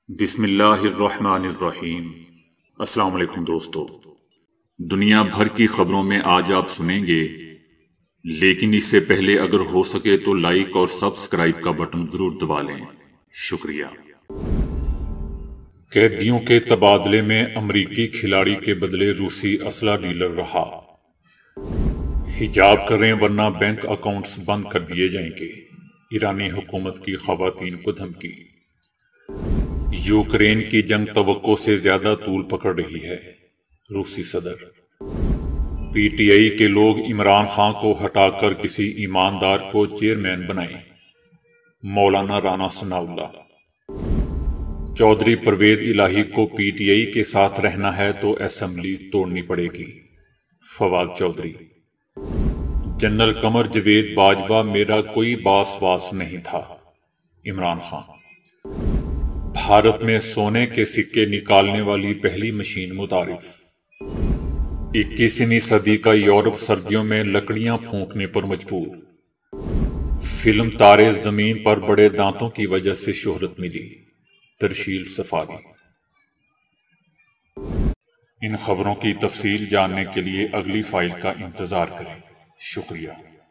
بسم اللہ الرحمن الرحیم۔ السلام علیکم دوستو، دنیا بھر کی خبروں میں آج آپ سنیں گے، لیکن اس سے پہلے اگر ہو سکے تو لائک اور سبسکرائب کا بٹن ضرور دبا لیں، شکریہ۔ قیدیوں کے تبادلے میں امریکی کھلاڑی کے بدلے روسی اسلحہ ڈیلر رہا۔ حجاب کریں ورنہ بینک اکاؤنٹس بند کر دیے جائیں گے، ایرانی حکومت کی خواتین کو دھمکی۔ یوکرین کی جنگ توقع سے زیادہ طول پکڑ رہی ہے، روسی صدر۔ پی ٹی آئی کے لوگ عمران خان کو ہٹا کر کسی ایماندار کو چیئرمین بنائیں، مولانا رانا ثناءاللہ۔ چودھری پرویز الہی کو پی ٹی آئی کے ساتھ رہنا ہے تو اسمبلی توڑنی پڑے گی، فواد چودھری۔ جنرل قمر جاوید باجوہ میرا کوئی باس واس نہیں تھا، عمران خان۔ بھارت میں سونے کے سکے نکالنے والی پہلی مشین متعارف۔ 21ویں صدی کا یورپ سردیوں میں لکڑیاں پھونکنے پر مجبور۔ فلم تارے زمین پر بڑے دانتوں کی وجہ سے شہرت ملی، ترشیل سفاری۔ ان خبروں کی تفصیل جاننے کے لیے اگلی فائل کا انتظار کریں، شکریہ۔